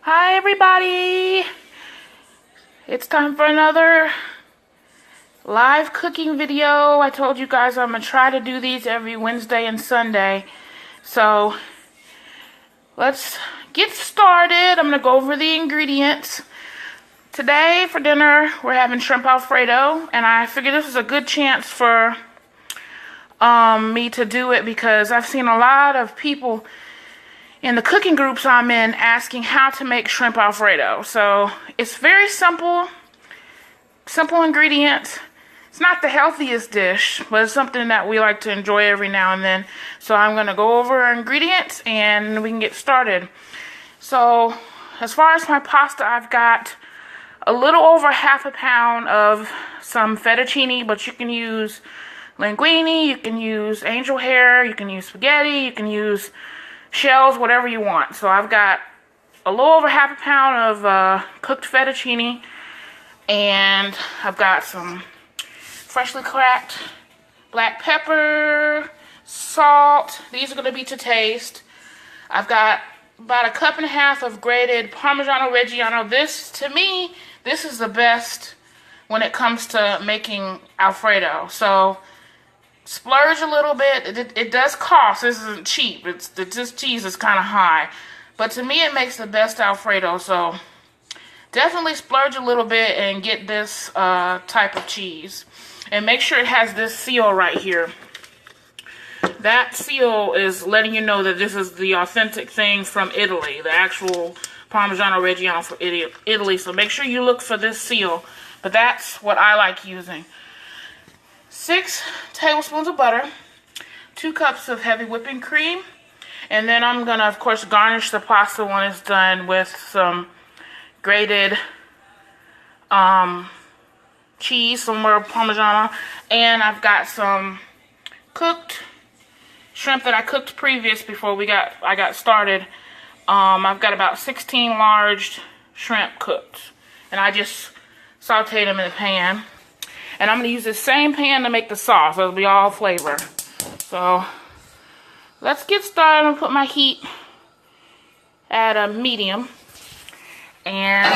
Hi everybody! It's time for another live cooking video. I told you guys I'm going to try to do these every Wednesday and Sunday. So let's get started. I'm going to go over the ingredients. Today for dinner we're having shrimp Alfredo, and I figured this is a good chance for me to do it because I've seen a lot of people in the cooking groups I'm in asking how to make shrimp Alfredo. So it's very simple ingredients. It's not the healthiest dish, but it's something that we like to enjoy every now and then. So I'm going to go over our ingredients and we can get started. So as far as my pasta, I've got a little over half a pound of some fettuccine, but you can use linguine, you can use angel hair, you can use spaghetti, you can use shells, whatever you want. So I've got a little over half a pound of cooked fettuccine, and I've got some freshly cracked black pepper, salt. These are going to be to taste. I've got about a cup and a half of grated Parmigiano Reggiano. This, to me, this is the best when it comes to making Alfredo. So splurge a little bit. It does cost. This isn't cheap. This cheese is kind of high, but to me it makes the best Alfredo. So definitely splurge a little bit and get this type of cheese, and make sure it has this seal right here. That seal is letting you know that this is the authentic thing from Italy, the actual Parmigiano Reggiano from Italy. So make sure you look for this seal, but that's what I like using. 6 tablespoons of butter, 2 cups of heavy whipping cream, and then I'm going to, of course, garnish the pasta when it's done with some grated cheese, some more Parmigiano, and I've got some cooked shrimp that I cooked previous before I got started. I've got about 16 large shrimp cooked, and I just sauteed them in the pan. And I'm going to use the same pan to make the sauce. It'll be all flavor. So let's get started. I'm going to put my heat at a medium. And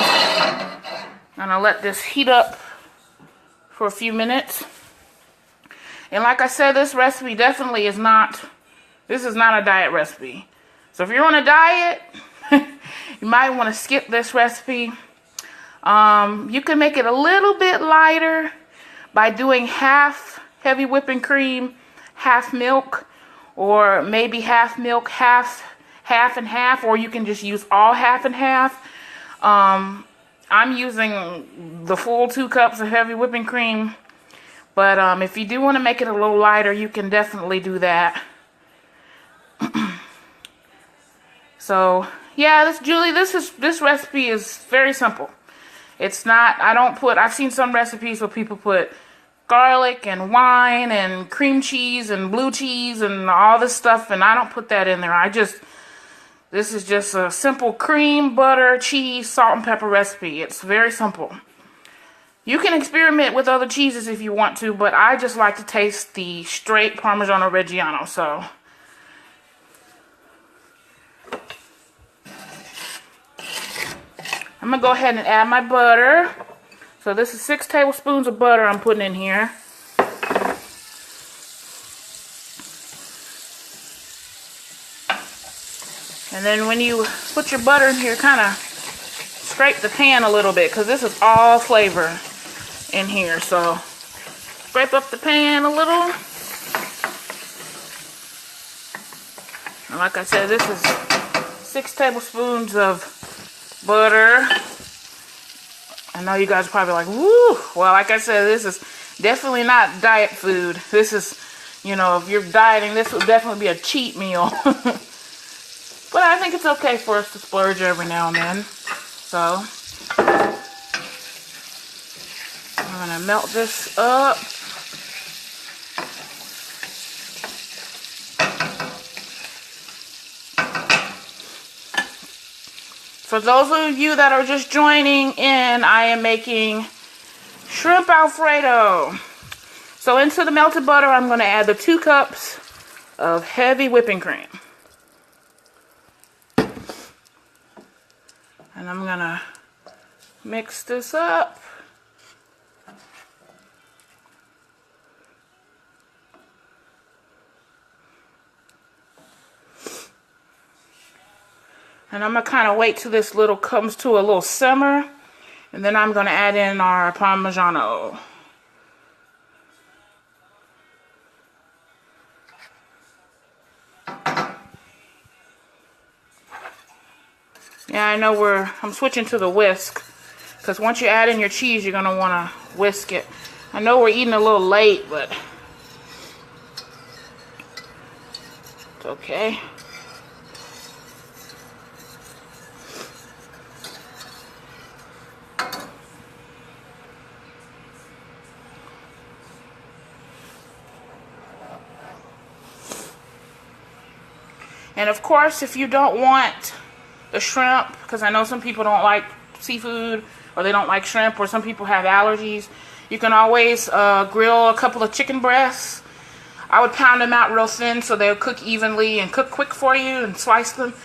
I'm going to let this heat up for a few minutes. And like I said, this recipe definitely is not, this is not a diet recipe. So if you're on a diet, you might want to skip this recipe. You can make it a little bit lighter by doing half heavy whipping cream, half milk, or maybe half milk, half and half, or you can just use all half and half. I'm using the full 2 cups of heavy whipping cream, but if you do want to make it a little lighter, you can definitely do that. So yeah, this recipe is very simple. It's not, I've seen some recipes where people put garlic and wine and cream cheese and blue cheese and all this stuff, and I don't put that in there. This is just a simple cream, butter, cheese, salt, and pepper recipe. It's very simple. You can experiment with other cheeses if you want to, but I just like to taste the straight Parmigiano Reggiano, so. I'm going to go ahead and add my butter. So this is 6 tablespoons of butter I'm putting in here. And then when you put your butter in here, kind of scrape the pan a little bit, because this is all flavor in here. So scrape up the pan a little. And like I said, this is 6 tablespoons of butter. I know you guys are probably like, woo! Well, like I said, this is definitely not diet food. This is, you know, if you're dieting, this would definitely be a cheat meal. But I think it's okay for us to splurge every now and then. So I'm going to melt this up. For those of you that are just joining in, I am making shrimp Alfredo. So into the melted butter, I'm going to add the 2 cups of heavy whipping cream. And I'm gonna mix this up. And I'm gonna kind of wait till this comes to a little simmer, and then I'm gonna add in our Parmigiano. Yeah, I know I'm switching to the whisk, because once you add in your cheese, you're gonna wanna whisk it. I know we're eating a little late, but it's okay. And of course, if you don't want the shrimp, because I know some people don't like seafood, or they don't like shrimp, or some people have allergies, you can always grill a couple of chicken breasts. I would pound them out real thin so they'll cook evenly and cook quick for you, and slice them.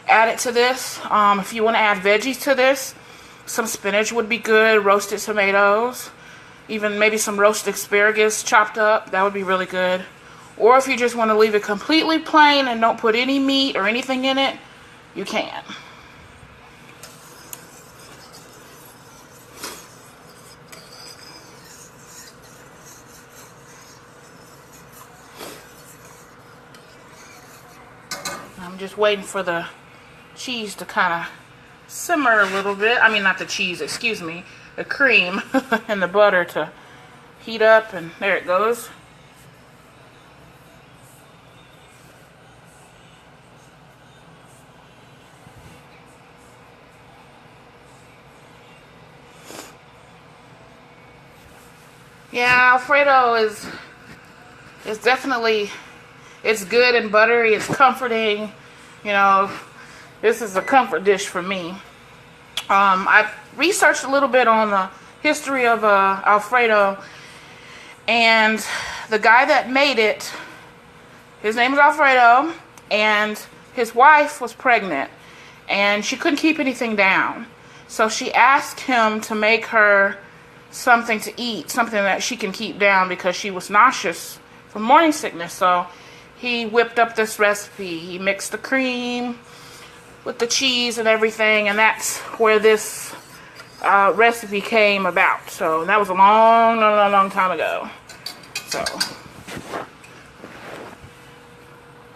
Add it to this. If you want to add veggies to this, some spinach would be good, roasted tomatoes, even maybe some roasted asparagus chopped up. That would be really good. Or if you just want to leave it completely plain and don't put any meat or anything in it, you can. I'm just waiting for the cheese to kind of simmer a little bit. I mean, not the cheese, excuse me. The cream and the butter to heat up, and there it goes. Yeah, Alfredo is definitely, it's good and buttery. It's comforting. You know, this is a comfort dish for me. I researched a little bit on the history of Alfredo, and the guy that made it, his name is Alfredo, and his wife was pregnant, and she couldn't keep anything down. So she asked him to make her something to eat, something that she can keep down, because she was nauseous from morning sickness. So he whipped up this recipe. He mixed the cream with the cheese and everything, and that's where this recipe came about. So that was a long time ago. So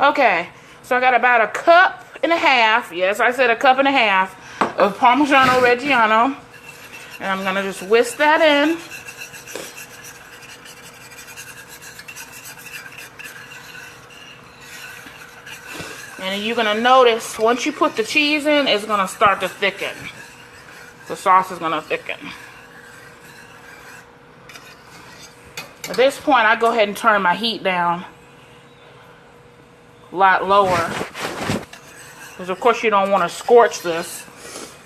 okay, so I got about a cup and a half, yes, I said a cup and a half of Parmigiano Reggiano. And I'm going to just whisk that in. And you're going to notice, once you put the cheese in, it's going to start to thicken. The sauce is going to thicken. At this point, I go ahead and turn my heat down a lot lower, because of course you don't want to scorch this.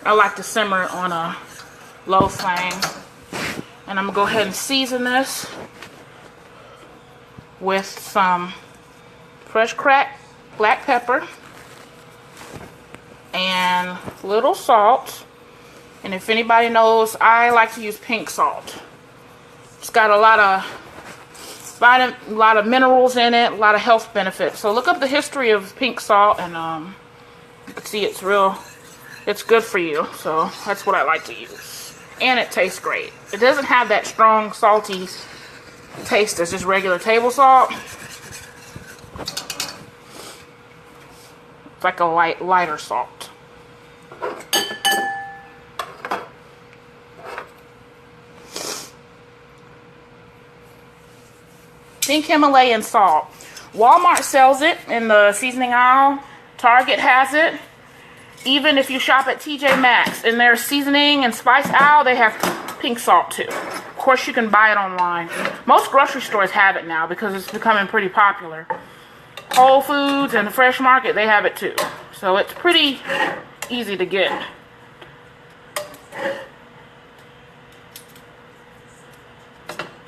I like to simmer it on a low flame. And I'm going to go ahead and season this with some fresh cracked black pepper and a little salt. And if anybody knows, I like to use pink salt. It's got a lot of minerals in it, a lot of health benefits. So look up the history of pink salt, and you can see it's good for you. So that's what I like to use. And it tastes great. It doesn't have that strong salty taste as just regular table salt. It's like a lighter salt. Pink Himalayan salt. Walmart sells it in the seasoning aisle. Target has it. Even if you shop at TJ Maxx, in their seasoning and spice aisle, they have pink salt too. Of course, you can buy it online. Most grocery stores have it now because it's becoming pretty popular. Whole Foods and the Fresh Market, they have it too. So it's pretty easy to get.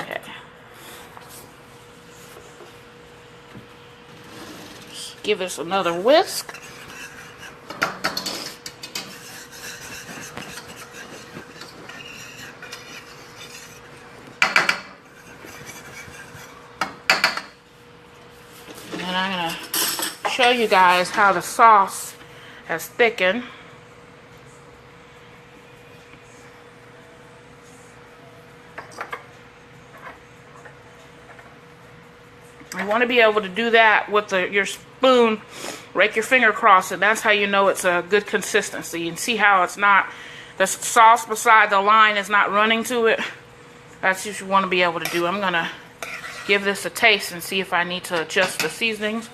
Okay. Just give this another whisk. you guys how the sauce has thickened. You want to be able to do that with your spoon, rake your finger across it. That's how you know it's a good consistency. And see how it's not, the sauce beside the line is not running to it. That's what you want to be able to do. I'm going to give this a taste and see if I need to adjust the seasonings.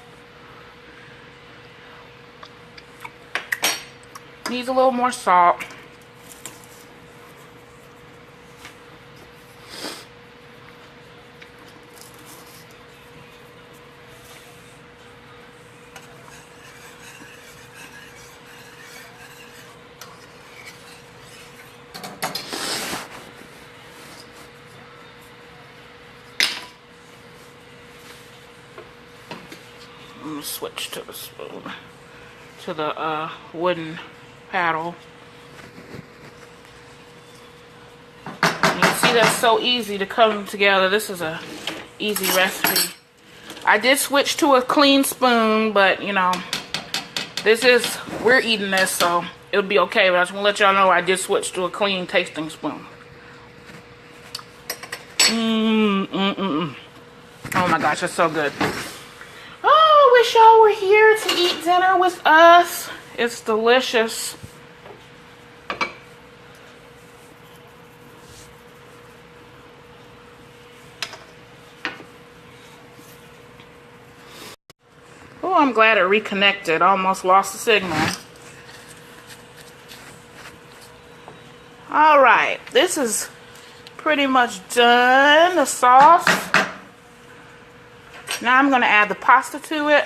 Needs a little more salt. I'm gonna switch to the spoon, to the wooden paddle. You can see that's so easy to come together. This is a easy recipe. I did switch to a clean spoon, but you know, we're eating this, so it'll be okay. But I just want to let y'all know I did switch to a clean tasting spoon. Oh my gosh, that's so good. Oh, I wish y'all were here to eat dinner with us. It's delicious. Oh, I'm glad it reconnected. I almost lost the signal. All right, this is pretty much done. The sauce. Now I'm going to add the pasta to it.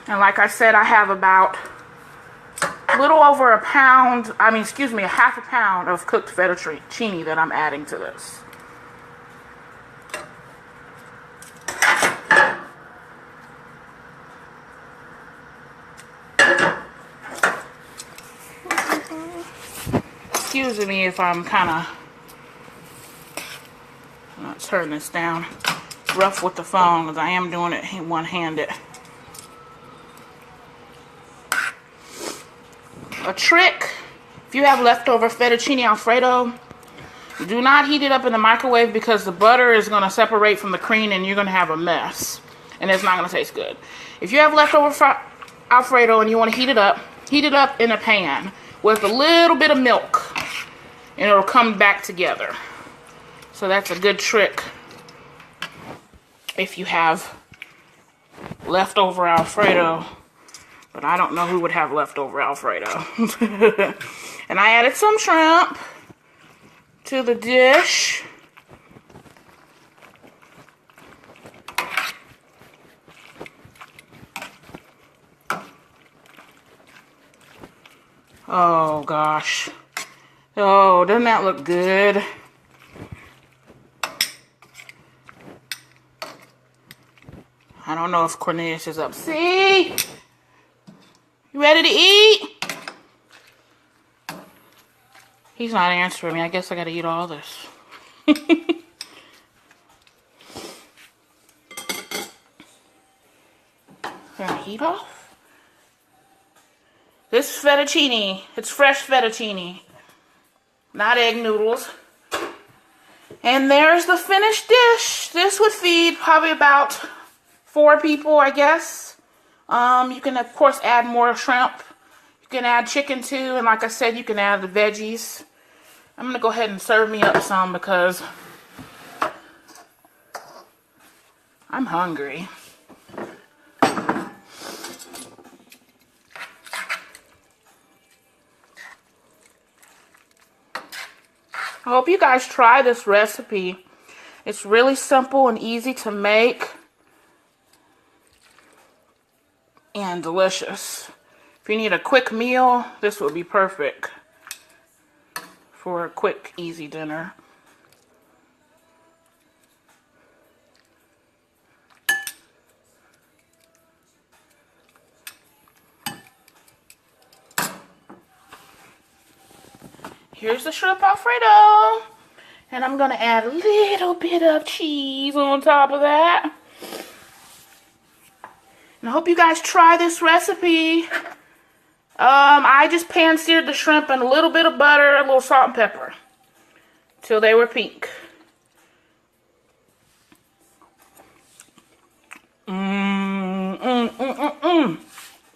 And like I said, I have about a little over a pound, a half a pound of cooked fettuccine that I'm adding to this. Excuse me if I'm kind of turn this down rough with the phone, because I am doing it one-handed. A trick, if you have leftover fettuccine Alfredo, do not heat it up in the microwave, because the butter is going to separate from the cream and you're going to have a mess and it's not going to taste good. If you have leftover Alfredo and you want to heat it up in a pan with a little bit of milk and it'll come back together. So that's a good trick if you have leftover Alfredo. But I don't know who would have leftover Alfredo. And I added some shrimp to the dish. Oh gosh. Oh, doesn't that look good? I don't know if Cornelius is up. See? You ready to eat? He's not answering me. I guess I gotta eat all this. Turn the heat off. This fettuccine, it's fresh fettuccine, not egg noodles. And there's the finished dish. This would feed probably about 4 people, I guess. You can, of course, add more shrimp. You can add chicken, too. And like I said, you can add the veggies. I'm going to go ahead and serve me up some because I'm hungry. I hope you guys try this recipe. It's really simple and easy to make. And delicious. If you need a quick meal, this would be perfect for a quick, easy dinner. Here's the shrimp Alfredo. And I'm gonna add a little bit of cheese on top of that. And I hope you guys try this recipe. I just pan-seared the shrimp in a little bit of butter, a little salt and pepper, till they were pink.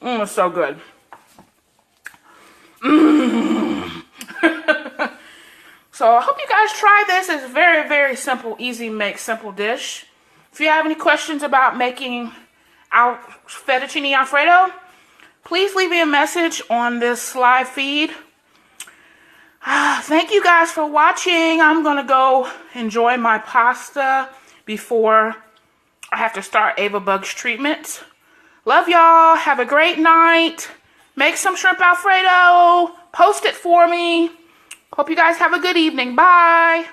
It's so good. So I hope you guys try this. It's very, very simple, easy make, simple dish. If you have any questions about making our fettuccine Alfredo, please leave me a message on this live feed. Thank you guys for watching. I'm gonna go enjoy my pasta before I have to start Ava Bug's treatment. Love y'all. Have a great night. Make some shrimp Alfredo. Post it for me. Hope you guys have a good evening. Bye.